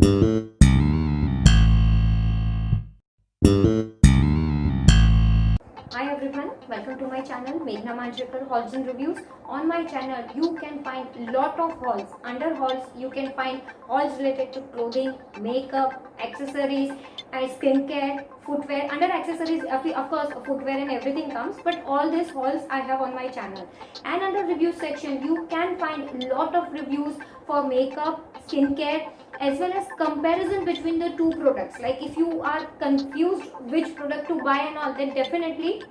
Hi everyone, welcome to my channel Meghna Manjrekar Hauls and Reviews. On my channel you can find lot of hauls. Under hauls you can find hauls related to clothing, makeup, accessories and skincare, footwear. Under accessories of course footwear and everything comes, but all these hauls I have on my channel. And under review section you can find lot of reviews for makeup, skincare, as well as comparison between the two products. Like if you are confused which product to buy and all, then definitely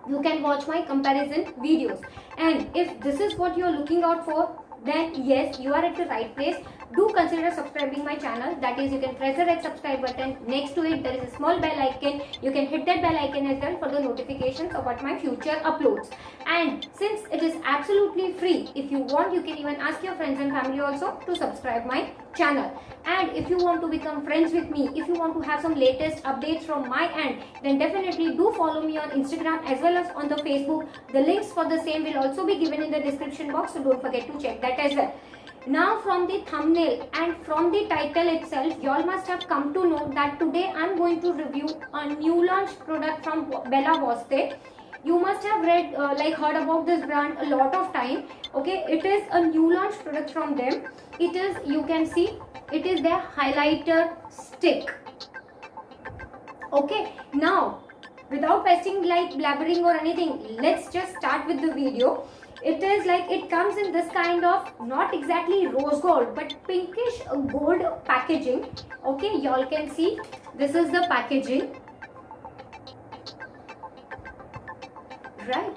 you can watch my comparison videos. And if this is what you are looking out for, then yes, you are at the right place. Do consider subscribing my channel. That is, you can press the red subscribe button. Next to it there is a small bell icon. You can hit that bell icon as well for the notifications about my future uploads. And since it is absolutely free, if you want you can even ask your friends and family also to subscribe my channel. And if you want to become friends with me, if you want to have some latest updates from my end, then definitely do follow me on Instagram as well as on the Facebook. The links for the same will also be given in the description box, so don't forget to check that as well. Now from the thumbnail and from the title itself, you all must have come to know that today I am going to review a new launch product from Bella Voste. You must have read heard about this brand a lot of time. Okay, it is a new launch product from them. It is, you can see, it is their highlighter stick. Okay, now without wasting blabbering or anything, let's just start with the video. It is like, it comes in this kind of not exactly rose gold but pinkish gold packaging. Okay, y'all can see this is the packaging, right?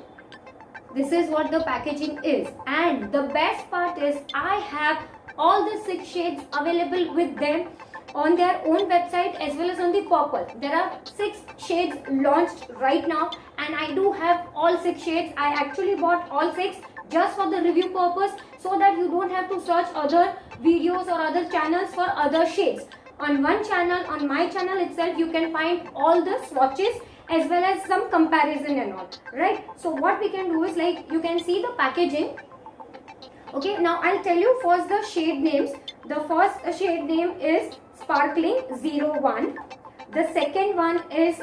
This is what the packaging is, and the best part is I have all the 6 shades available with them on their own website as well as on the Purplle. There are 6 shades launched right now, and I do have all 6 shades. I actually bought all 6 just for the review purpose, so that you don't have to search other videos or other channels for other shades. On one channel, on my channel itself, you can find all the swatches as well as some comparison and all, right? So what we can do is, like, you can see the packaging. Okay, now I'll tell you first the shade names. The first shade name is Sparkling 01. The second one is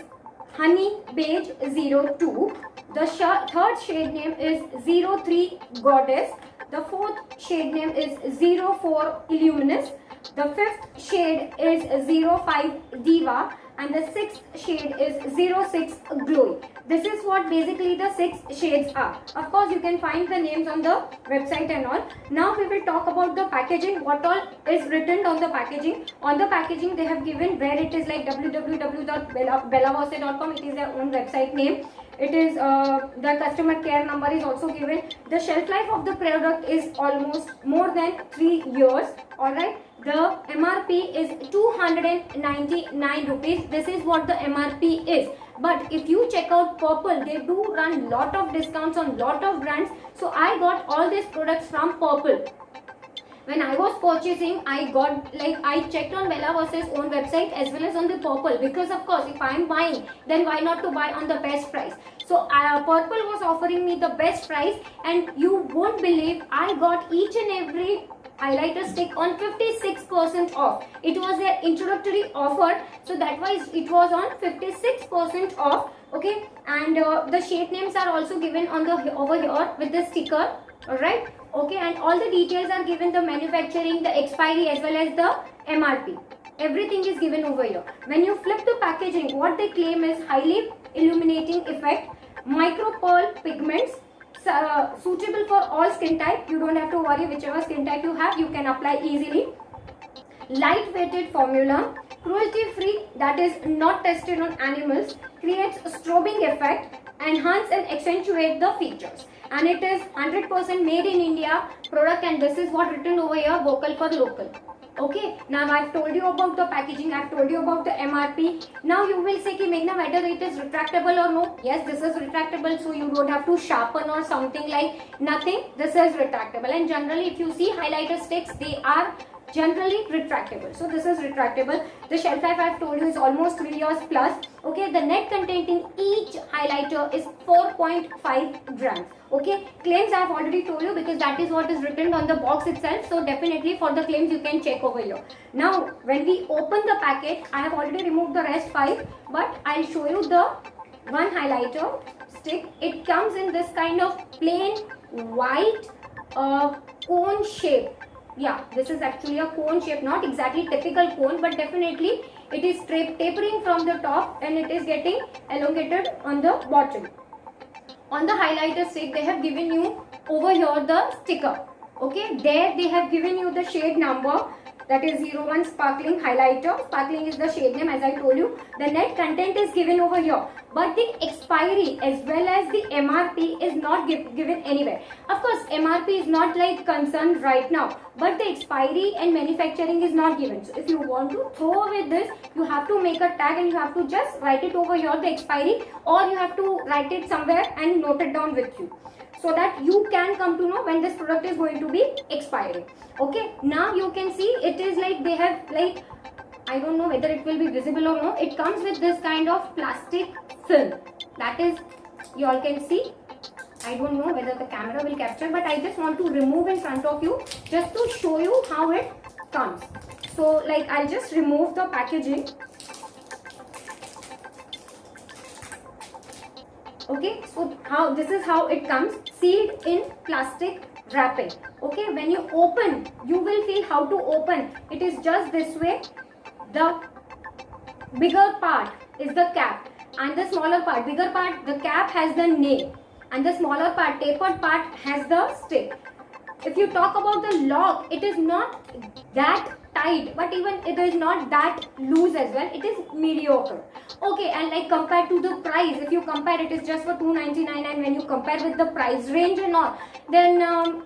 Honey Beige 02. The third shade name is 03 Goddess. The fourth shade name is 04 Illuminous. The fifth shade is 05 Diva. And the sixth shade is 06 Glowy. This is what basically the 6 shades are. Of course, you can find the names on the website and all. Now we will talk about the packaging. What all is written on the packaging. On the packaging they have given where it is like www.bellavose.com. It is their own website name. It is the customer care number is also given. The shelf life of the product is almost more than 3 years. Alright. The MRP is 299 rupees. This is what the MRP is. But if you check out Purplle, they do run lot of discounts on lot of brands. So I got all these products from Purplle. When I was purchasing, I checked on Bella Voste's own website as well as on the Purplle, because of course if I am buying, then why not to buy on the best price. So Purplle was offering me the best price, and you won't believe I got each and every highlighter stick on 56% off. It was their introductory offer, so that was it was on 56% off. Okay, and the shade names are also given on the over here with the sticker. Alright, okay, and all the details are given, the manufacturing, the expiry as well as the MRP. Everything is given over here. When you flip the packaging, what they claim is highly illuminating effect, micro pearl pigments, suitable for all skin type. You don't have to worry, whichever skin type you have, you can apply easily. Light-weighted formula, cruelty free, that is not tested on animals, creates a strobing effect, enhance and accentuate the features. And it is 100% made in India product, and this is what written over here, vocal for local. Okay, now I've told you about the packaging, I've told you about the MRP. Now you will say, Meghna, whether it is retractable or no. Yes, this is retractable, so you don't have to sharpen or something, like nothing. This is retractable, and generally if you see highlighter sticks, they are generally retractable. So this is retractable. The shelf life I've told you is almost 3 years plus. Okay, the net content in each highlighter is 4.5 grams. Okay, claims I have already told you because that is what is written on the box itself. So definitely for the claims you can check over here. Now when we open the packet, I have already removed the rest 5, but I'll show you the one highlighter stick. It comes in this kind of plain white cone shape. Yeah, this is actually a cone shape, not exactly typical cone, but definitely it is tapering from the top and it is getting elongated on the bottom. On the highlighter stick, they have given you over here the sticker. Okay, there they have given you the shade number, that is 01 sparkling highlighter. Sparkling is the shade name, as I told you. The net content is given over here, but the expiry as well as the MRP is not given anywhere. Of course, MRP is not like concerned right now, but the expiry and manufacturing is not given. So if you want to throw away this, you have to make a tag and you have to just write it over here, the expiry, or you have to write it somewhere and note it down with you, so that you can come to know when this product is going to be expiring. Okay, now you can see it is like they have, like, I don't know whether it will be visible or no, it comes with this kind of plastic film, that is, you all can see. I don't know whether the camera will capture, but I just want to remove in front of you just to show you how it comes. So like, I'll just remove the packaging. Okay, so this is how it comes, sealed in plastic wrapping. Okay, when you open, you will feel how to open. It is just this way. The bigger part is the cap, and the smaller part, bigger part, the cap has the nail, and the smaller part, tapered part, has the stick. If you talk about the lock, it is not that tight, but even it is not that loose as well. It is mediocre. Okay, and like compared to the price, if you compare, it is just for $2.99, and when you compare with the price range and all, then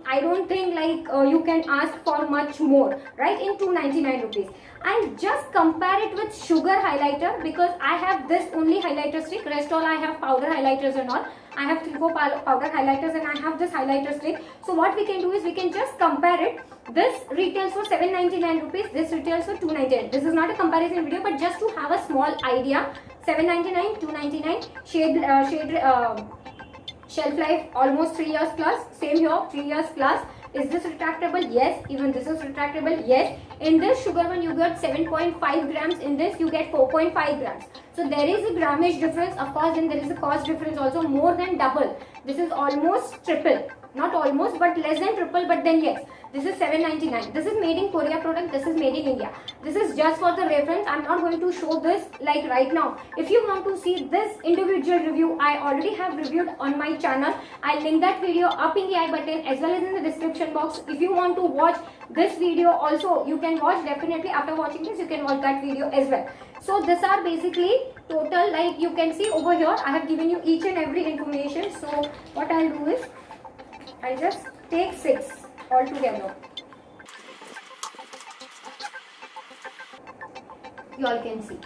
I don't think like you can ask for much more, right? In $299. And just compare it with sugar highlighter, because I have this only highlighter stick, rest all I have powder highlighters and all. I have 3-4 powder highlighters and I have this highlighter stick. So what we can do is we can just compare it. This retails for $7.99, this retails for $2.99. This is not a comparison video, but just to have a small idea. $7.99, $2.99, shelf life almost 3 years plus. Same here, 3 years plus. Is this retractable? Yes. Even this is retractable? Yes. In this sugar one you get 7.5 grams. In this you get 4.5 grams. So there is a grammage difference. Of course, then there is a cost difference also, more than double. This is almost triple. Not almost, but less than triple. But then yes, this is $7.99. This is made in Korea product. This is made in India. This is just for the reference. I'm not going to show this like right now. If you want to see this individual review, I already have reviewed on my channel. I'll link that video up in the I button as well as in the description box. If you want to watch this video also, you can watch. Definitely after watching this, you can watch that video as well. So these are basically total, like you can see over here, I have given you each and every information. So what I'll do is, I'll just take 6 all together. You all can see.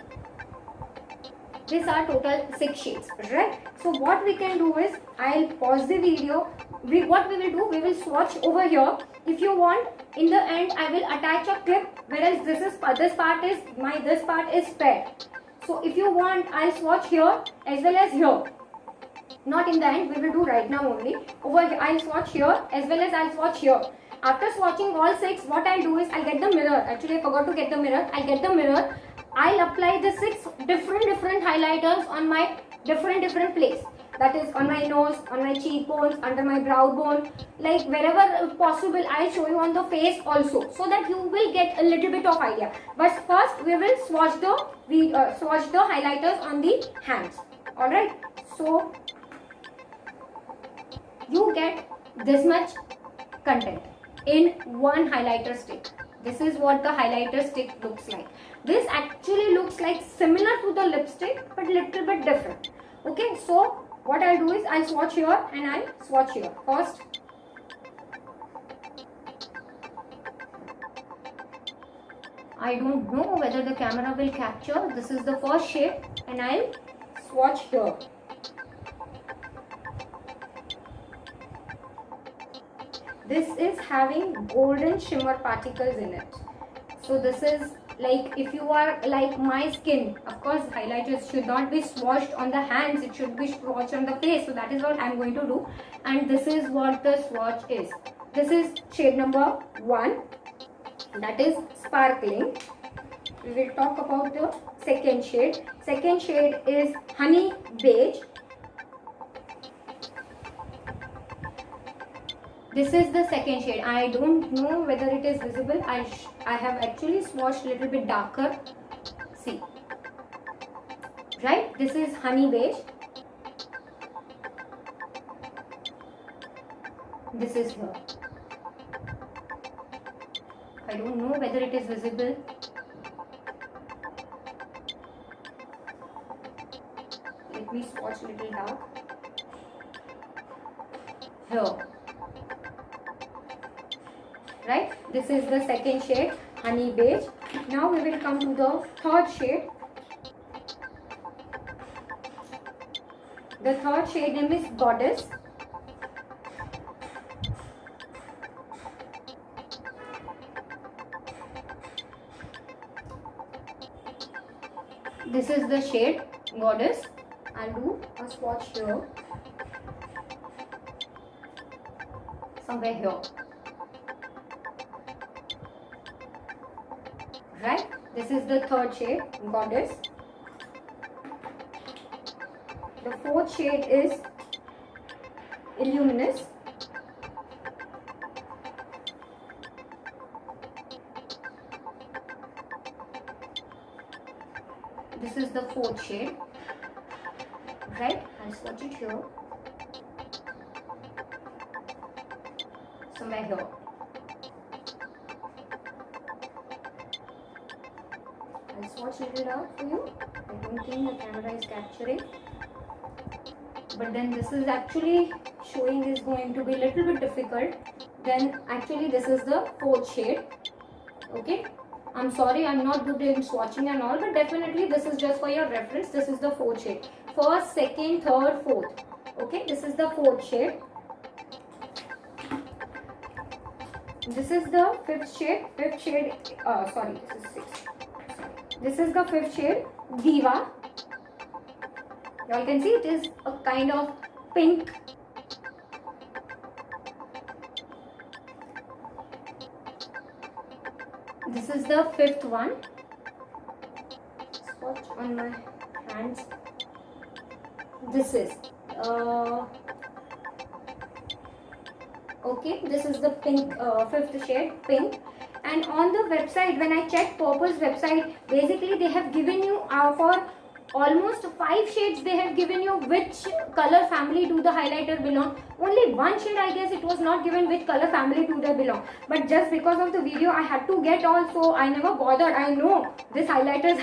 These are total 6 shades, right? So what we can do is, I'll pause the video. What we will do, we will swatch over here. If you want, in the end, I will attach a clip. Whereas this part is spare. So if you want, I'll swatch here as well as here. Not in the end, we will do right now only. Over here, I'll swatch here as well as I'll swatch here. After swatching all 6, what I'll do is, I'll get the mirror. Actually, I forgot to get the mirror. I'll get the mirror. I'll apply the 6 different highlighters on my different place. That is on my nose, on my cheekbones, under my brow bone, like wherever possible. I'll show you on the face also, so that you will get a little bit of idea. But first, we will swatch the highlighters on the hands. All right. So you get this much content in one highlighter stick. This is what the highlighter stick looks like. This actually looks like similar to the lipstick, but little bit different. Okay, so what I'll do is, I'll swatch here and I'll swatch here first. I don't know whether the camera will capture. This is the first shade and I'll swatch here. This is having golden shimmer particles in it. So this is like if you are like my skin, of course highlighters should not be swatched on the hands, it should be swatched on the face. So that is what I'm going to do, and this is what the swatch is. This is shade number 1, that is sparkling. We will talk about the second shade. Second shade is honey beige. This is the second shade. I don't know whether it is visible. I have actually swatched a little bit darker. See, right? This is honey beige. This is here. I don't know whether it is visible. Let me swatch a little dark. Here. Right, this is the second shade, honey beige. Now we will come to the third shade. The third shade name is Goddess. This is the shade Goddess. I'll do a swatch here, somewhere here. Right, this is the third shade, Goddess. The fourth shade is Illuminous. This is the fourth shade. Right, I'll swatch it here, somewhere here. I'll swatch it out for you. I don't think the camera is capturing. But then this is actually showing is going to be a little bit difficult. Then actually this is the fourth shade. Okay. I'm sorry, I'm not good in swatching and all, but definitely this is just for your reference. This is the fourth shade. First, second, third, fourth. Okay, this is the fourth shade. This is the fifth shade. This is sixth. This is the fifth shade, Diva. You all can see it is a kind of pink. This is the fifth one. Swatch on my hands. This is okay. This is the pink, fifth shade, pink. And on the website, when I checked Purple's website, basically they have given you for almost 5 shades. They have given you which color family do the highlighter belong. Only one shade, I guess, it was not given which color family do they belong. But just because of the video, I had to get all, so I never bothered. I know this highlighters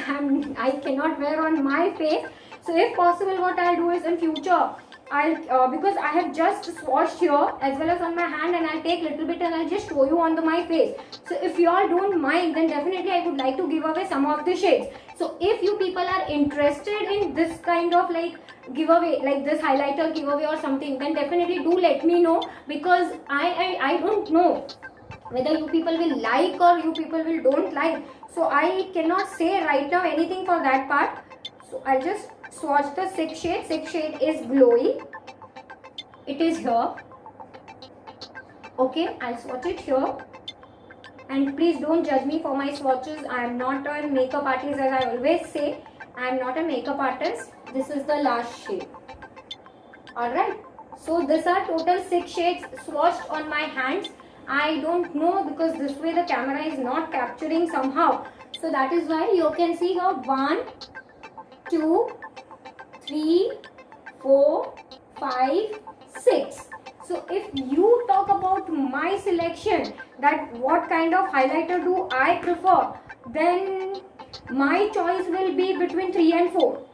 I cannot wear on my face. So if possible, what I'll do is in future, because I have just swatched here as well as on my hand, and I'll take little bit and I'll just show you on my face. So if you all don't mind, then definitely I would like to give away some of the shades. So if you people are interested in this kind of like giveaway, like this highlighter giveaway or something, then definitely do let me know, because I don't know whether you people will like or you people will don't like. So I cannot say right now anything for that part. So I'll just swatch the 6th shade. 6th shade is Glowy. It is here. Okay, I'll swatch it here. And please don't judge me for my swatches. I am not a makeup artist, as I always say. I am not a makeup artist. This is the last shade. Alright. So these are total 6 shades swatched on my hands. I don't know, because this way the camera is not capturing somehow. So that is why you can see here 1, 2, 3, 4, 5, 6. So if you talk about my selection, that what kind of highlighter do I prefer, then my choice will be between 3 and 4.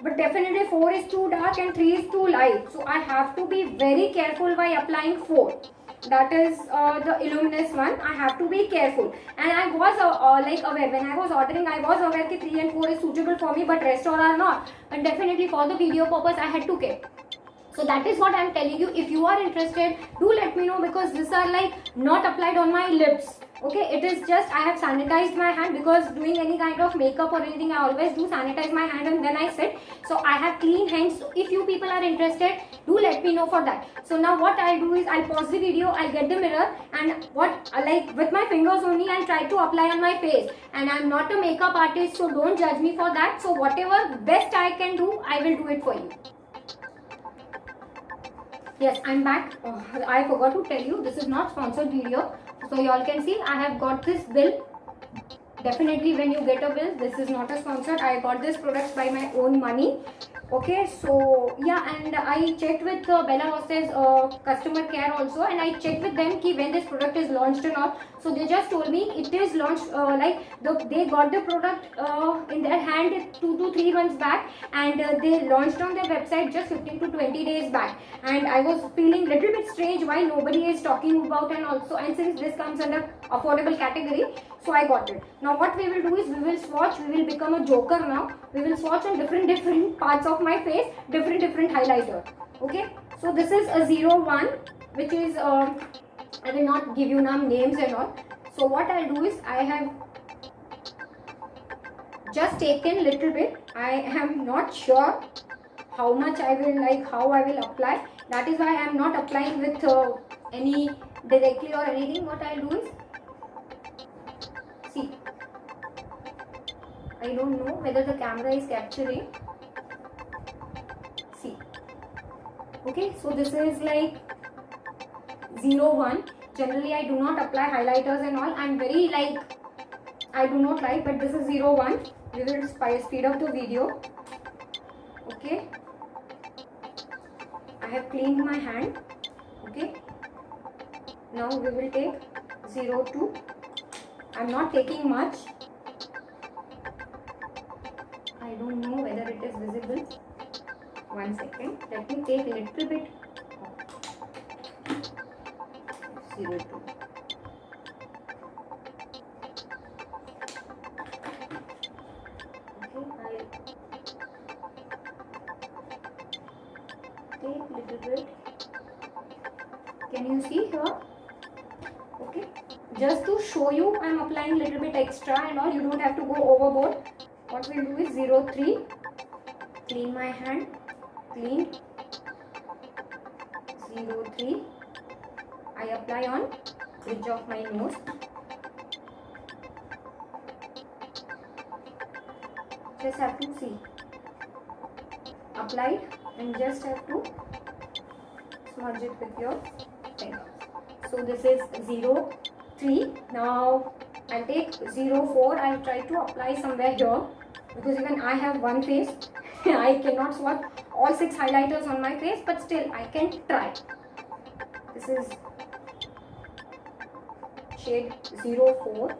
But definitely 4 is too dark and 3 is too light. So I have to be very careful by applying 4. That is the Illuminous one. I have to be careful. And I was like aware, when I was ordering, I was aware that 3 and 4 is suitable for me, but rest all are not. And definitely for the video purpose, I had to get. So that is what I am telling you. If you are interested, do let me know, because these are like not applied on my lips. Okay, it is just I have sanitized my hand, because doing any kind of makeup or anything I always do sanitize my hand and then I sit. So I have clean hands. So if you people are interested, do let me know for that. So now what I do is I pause the video, I get the mirror, and what like with my fingers only I try to apply on my face. And I'm not a makeup artist, so don't judge me for that. So whatever best I can do, I will do it for you. Yes, I'm back. I forgot to tell you, this is not sponsored video. So y'all can see I have got this bill. Definitely when you get a bill, this is not a sponsored. I got this product by my own money. Okay, so yeah, and I checked with Bella Hostess customer care also, and I checked with them ki when this product is launched or not. So they just told me it is launched they got the product in their hand 2 to 3 months back, and they launched on their website just 15 to 20 days back. And I was feeling little bit strange why nobody is talking about, and since this comes under affordable category, so I got it. Now what we will do is we will swatch, we will become a joker now. We will swatch on different parts of my face, different highlighter. Okay, so this is a 01, which is I will not give you now names and all. So what I'll do is I have just taken little bit. I am not sure how much I will how I will apply. That is why I am not applying with any directly or anything. What I'll do is, see, I don't know whether the camera is capturing. See, okay, so this is like 01. Generally I do not apply highlighters and all. I'm very I do not like, but this is 01. We will speed up the video. Okay, I have cleaned my hand. Okay, now we will take 02. I'm not taking much. I don't know whether it is visible. 1 second. Let me take a little bit. 02. Okay, I'll take little bit. Can you see here? Okay, just to show you, I'm applying little bit extra and all. You don't have to go overboard. What we'll do is 03. Clean my hand. Clean. 03. I apply on bridge of my nose. Just have to see. Applied, and just have to smudge it with your finger. So this is 03. Now I'll take 04. I'll try to apply somewhere here, because even I have one face. I cannot swatch all 6 highlighters on my face, but still I can try. This is shade 04.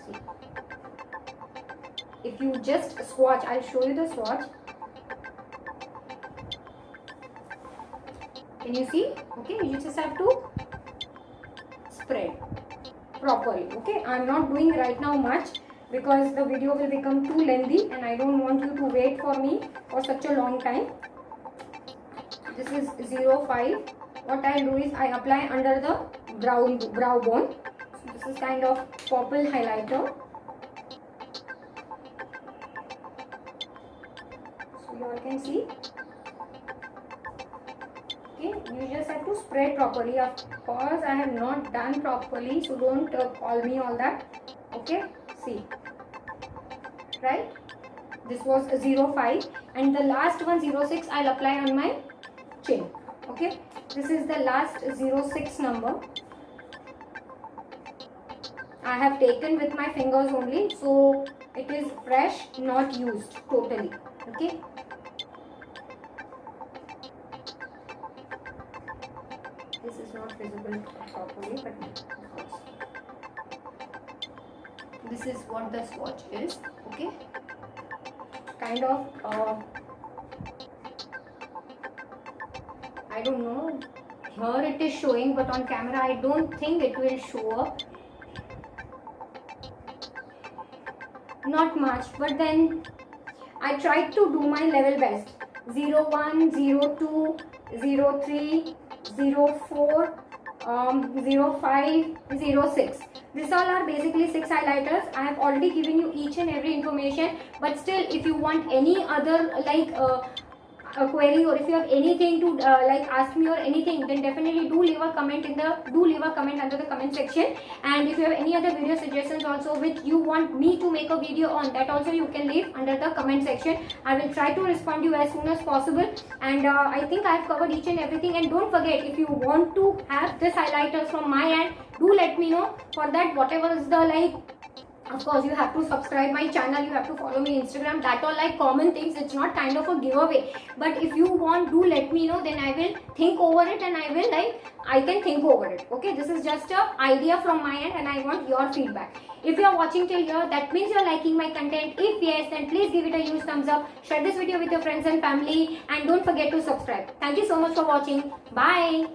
See, if you just swatch, I'll show you the swatch. Can you see? Okay, you just have to spread properly. Okay, I'm not doing right now much, because the video will become too lengthy and I don't want you to wait for me for such a long time. This is 05. What I do is I apply under the brow bone. So this is kind of purple highlighter. So you all can see. Okay, you just have to spread properly. Of course, I have not done properly, so don't call me all that. Okay, see, right? This was 05, and the last one 06 I'll apply on my chin. Okay, this is the last 06 number. I have taken with my fingers only, so it is fresh, not used totally. Okay. This is not visible properly, but this is what the swatch is. Okay, kind of I don't know, here it is showing, but on camera I don't think it will show up. Not much, but then I tried to do my level best. 01, 02, 03, 04, 05, 06. These all are basically 6 highlighters. I have already given you each and every information, but still if you want any other a query, or if you have anything to ask me or anything, then definitely do leave a comment under the comment section. And if you have any other video suggestions also which you want me to make a video on, that also you can leave under the comment section. I will try to respond to you as soon as possible. And I think I have covered each and everything. And don't forget, if you want to have this highlighters from my end, do let me know. For that, whatever is the of course, you have to subscribe my channel, you have to follow me Instagram, that all common things. It's not kind of a giveaway, but if you want, do let me know, then I will think over it, and I can think over it. Okay, this is just a idea from my end, and I want your feedback. If you are watching till here, that means you're liking my content. If yes, then please give it a huge thumbs up, share this video with your friends and family, and don't forget to subscribe. Thank you so much for watching. Bye.